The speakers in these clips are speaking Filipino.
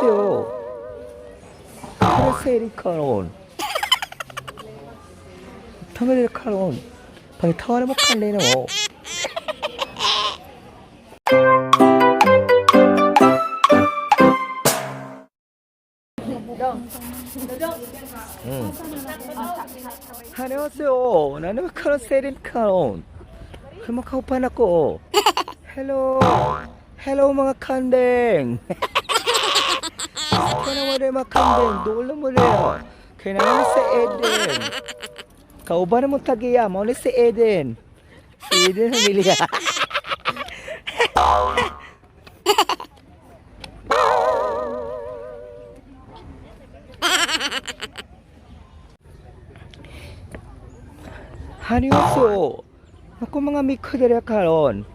안녕하세요. 카레세리 카론. 타메리 카론. 방이 타와레 못 갈래노. 안녕하세요. 나는 카레세리 카론. Makaupan ako. Hello. Hello mga kandeng. Kaya naman rin mga kandeng. Doon mo rin. Kaya naman si Eden. Kauban mo tagiya. Mauna si Eden. Si Eden ang niliya. Hanyoso. Ako mga mikhodera karon.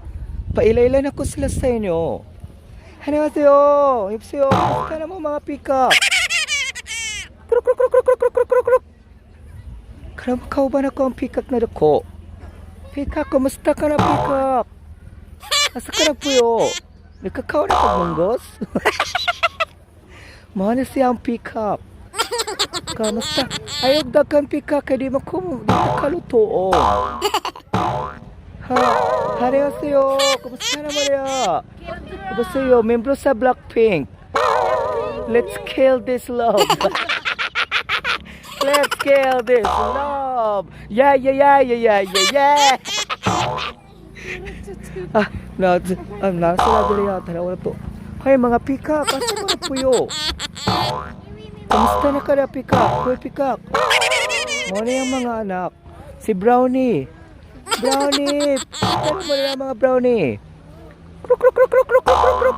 Pailailan ako sila sa inyo. Annyeonghaseyo. Yupseyo. Kumusta na mo mga pick-up? Kruk kruk kruk kruk kruk kruk kruk kruk. Karam kauban ako ang pick-up na dako. Pick-up, kumusta ka na pick-up? Asa ka na puyo? Nagkakaw na ka munggos? Mahal siya ang pick-up. Kamusta? Ayog dagan pick-up kaya di mo kaluto. 안녕하세요. kumusta na Maria? Kumusta membro sa Blackpink. Let's kill this love. Let's kill this love. Yeah. Nasala dali yata na wala to. Hay mga pika, kasi mga puyo. Kumusta na ka na pika? Hoy pika. Muna yung mga anak. Si Brownie. Brownie! Ano mo na mga brownie? Kruk kruk kruk kruk kruk kruk kruk kruk.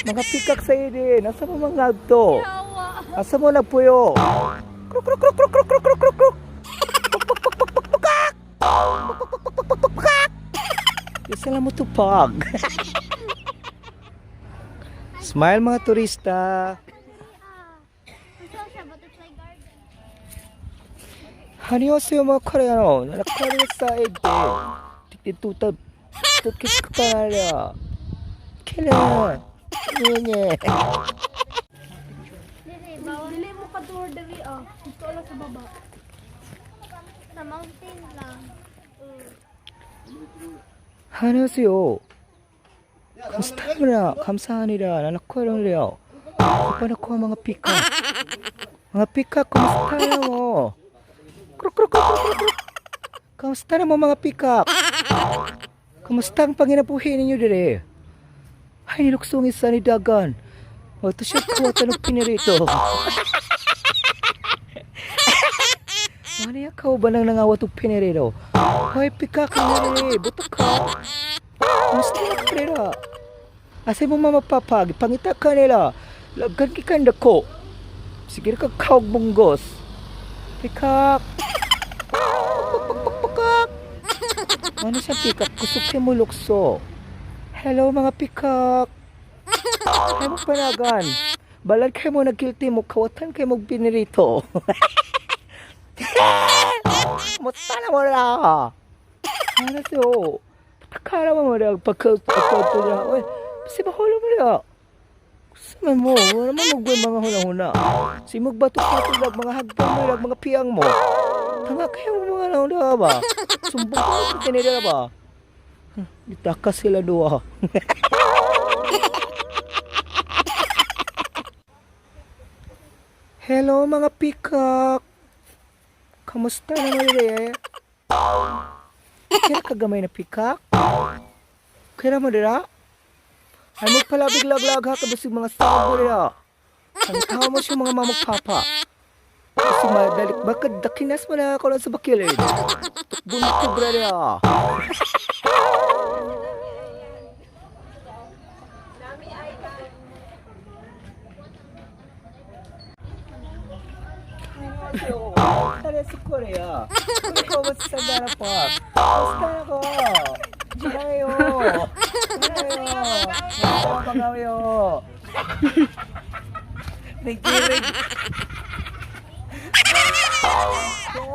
Mga pikak sa din. Asa mo mga agto? Asa mo na puyo? Kruk kruk kruk kruk kruk kruk kruk kruk kruk. Isa lang mo tupag. Smile mga turista. 안녕하세요 mga Koreano. Nakakari sa ede. Tikituta. Tukis ka kanala. Kailan? Nye. Dili mo ka tour dali ah. Dito lang sa baba. Sa mountain lang. 안녕하세요. 감사합니다. 감사합니다. 나는 코레아노래요. 오빠는 코 mga pika. Mga pika, kumusta na mo? Kruk kruk kruk kruk kruk. Kamusta na mo mga pick-up? Kamusta ang panginabuhi ninyo dire? Ay, niluksungis sa ni Dagan. O, ito siya kawatan ng pinirito. Mani akaw ba nang nangawat ng pinirito? Ay, pick-up ka na rin. Buto ka. Kamusta na ka nila? Asay mo mamapapag. Pangita ka nila. Lagan kikanda ko. Sige ka kawag bunggos. Pick-up. Ano siya pick-up? Kusok kayo mo lukso. Hello mga pick-up. Ay mo panagan. Balad kayo mo nag-guilty mo. Kawatan kayo mo binirito. Kumusta na mo na? Ano siyo? Patakara mo na. Pagkauto na. Uy, kasi mahalo mo na. Sabi mo, wala naman magway mga huna-huna. Si magbato-bato lang mga hagdan mo lang mga piyang mo. Tanga kayo mga huna-huna ba? Sumbong ko sa kanila ba? Itakas sila dua. Hello mga pikak. Kamusta na mga rin? Kaya kagamay na pikak? Kaya mo dira? Ay mo pala biglag-lag ha kabasig mga sabo dira. Ang tao mo siya mga mamagpapa. Kasi madalik, bakit dakinas mo na ako lang sa bakilid? Tukbun ko, brother. Tara sa Korea. Ikaw ba sa Sandara Park? Basta ako. Jirayo. Pagawayo. Nagkirig.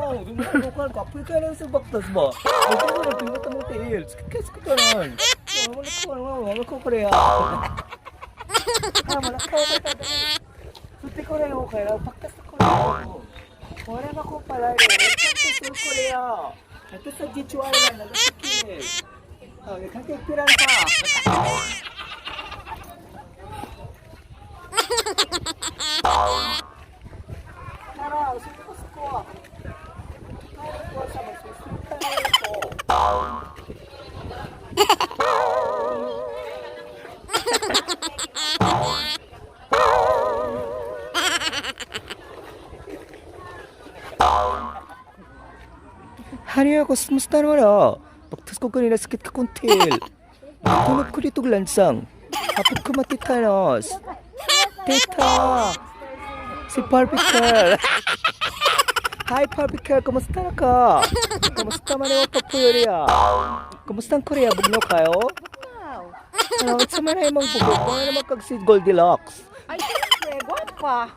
Lumukal ka. Apoy ka lang sa baktas ba? Ay, kung wala, pinata mo tail. Sikas ka ka lang. Wala ko Korea. Wala ko. Suti Korea ko kaya paktas ko Korea. Wala na ko pala rin. Welcome to Korea. Ito sa Jeju Island. Nagasikin. Kakikpiran ka. Tara, suti ko. Tara ko sa magsusunod ko. Hanya ako sumusta naman Baktas ko kanina sakit ka kontil. Tunog ko dito lansang. Apit ko matitanos. Tita! Si Barbie Girl! Hi Barbie Girl! Kamusta na ka? Kamusta man yung papuyoriya? Kamusta ang Korea? Bugno kayo? Ano, sa man ay mong bugno? Kung ano naman kag si Goldilocks? Ay, siyempre, gwapa.